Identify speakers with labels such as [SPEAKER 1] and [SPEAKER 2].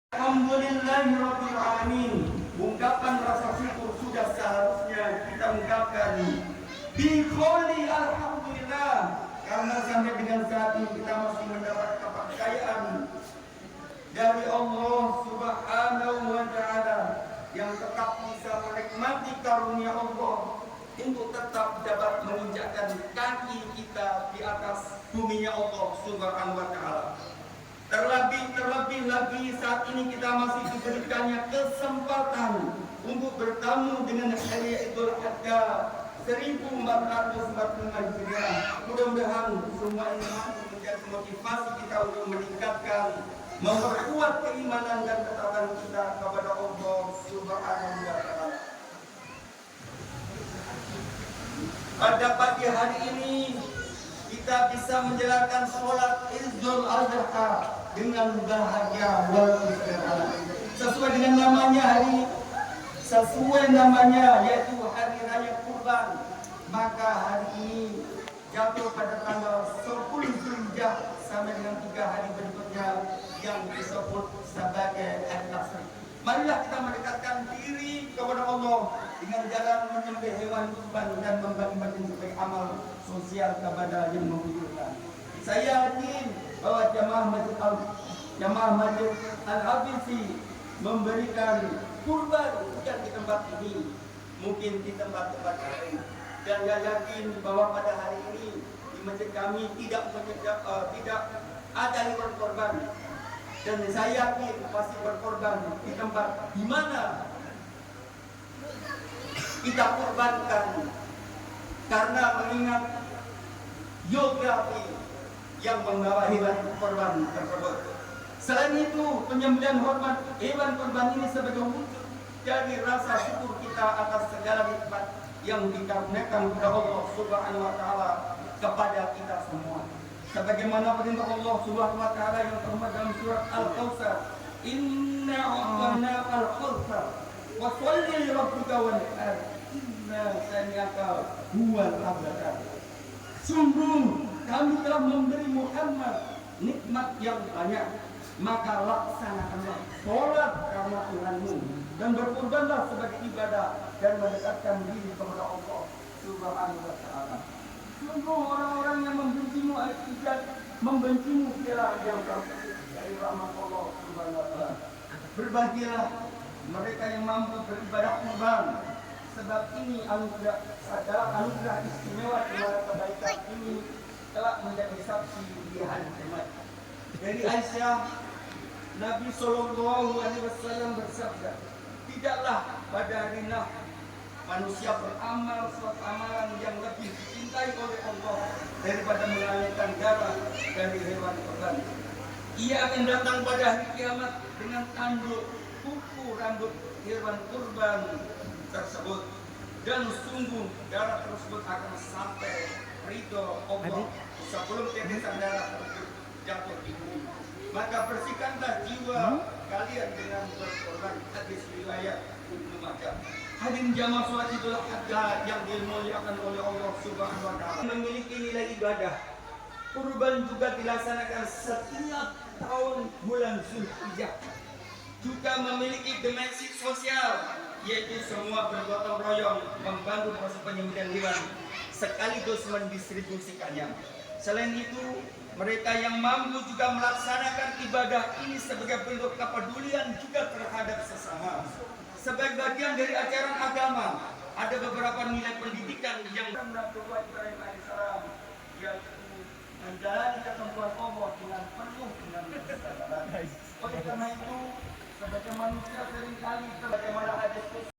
[SPEAKER 1] Alhamdulillahirabbil alamin. Ungkapan rasa syukur sudah seharusnya kita ungkapkan bi qouli alhamdulillah, karena sampai dengan saat ini kita masih mendapat kepercayaan dari Allah Subhanahu wa taala yang tetap bisa menikmati karunia Allah untuk tetap dapat menginjakkan kaki kita di atas buminya Allah Subhanahu wa taala. Terlebih lagi saat ini kita masih diberikannya kesempatan untuk bertamu dengan hari Idul Adha 1445 Hijriah. Mudah-mudahan semua ini mampu menjadi motivasi kita untuk meningkatkan, memperkuat keimanan dan ketaatan kita kepada Allah Subhanahu wa taala. Pada pagi hari ini kita bisa menjalankan sholat Idul Adha dengan bahagia wal istirahat. Sesuai namanya yaitu hari raya kurban. Maka hari ini jatuh pada tanggal 10 Zulhijjah sampai dengan 3 hari berikutnya yang disebut sebagai Idul. Marilah kita mendekatkan diri kepada Allah dengan jalan menyembelih hewan kurban dan membagi-bagi sebagai amal sosial kepada yang membutuhkan. Saya yakin bahwa jamaah Masjid Al-Habisi memberikan kurban bukan di tempat ini, mungkin di tempat-tempat lain. Dan saya yakin bahwa pada hari ini di masjid kami tidak ada hewan kurban. Dan saya yakin pasti berkorban di tempat di mana kita kurbankan, karena mengingat geografi yang membawa hewan kurban tersebut. Selain itu, penyembelihan hormat hewan kurban ini sebagai wujud dari rasa syukur kita atas segala nikmat yang dikaruniakan kepada Allah Subhanahu wa taala kepada kita semua. Sebagaimana perintah Allah Subhanahu wa taala yang termuat dalam surat Al-Kautsar, "Inna a'tainaka al-kautsar wa sholli li rabbika wanhar, inna shani'aka huwal abtar." Sungguh kami telah memberi Muhammad nikmat yang banyak, maka laksanakanlah sholat karena Tuhanmu dan berkorbanlah sebagai ibadah dan mendekatkan diri kepada Allah Subhanahu wa taala. Sungguh orang-orang yang membencimu membencimu ialah yang terpisah dari rahmat Allah Subhanahu wa taala. Berbahagialah mereka yang mampu beribadah kurban, sebab ini anugerah istimewa di mana kebaikan ini telah menjadi saksi di hari kiamat. Dari Aisyah, Nabi Shallallahu Alaihi Wasallam bersabda, tidaklah pada hari manusia beramal suatu amalan yang lebih dicintai oleh Allah daripada mengalirkan darah dari hewan kurban. Ia akan datang pada hari kiamat dengan tanduk kuku rambut hewan kurban tersebut, dan sungguh darah tersebut akan sampai ridho Allah sebelum tetesan darah tersebut jatuh di bumi. Maka bersihkanlah jiwa kalian dengan berkorban. Hadis riwayat Ibnu Majah. Hadirin jamaah sholat Idul Adha yang dimuliakan oleh Allah Subhanahu wa taala, memiliki nilai ibadah. Kurban juga dilaksanakan setiap tahun bulan Zulhijjah. Juga memiliki dimensi sosial, yaitu semua bergotong royong membantu proses penyembelihan hewan sekaligus mendistribusikannya. Selain itu, mereka yang mampu juga melaksanakan ibadah ini sebagai bentuk kepedulian juga terhadap sesama. Sebagai bagian dari ajaran agama, ada beberapa nilai pendidikan yang Rasulullah Ibrahim alaihissalam, yaitu menjalani ketentuan Allah dengan penuh dengan kesabaran. Oleh karena itu, sebagai manusia seringkali sebagaimana hadis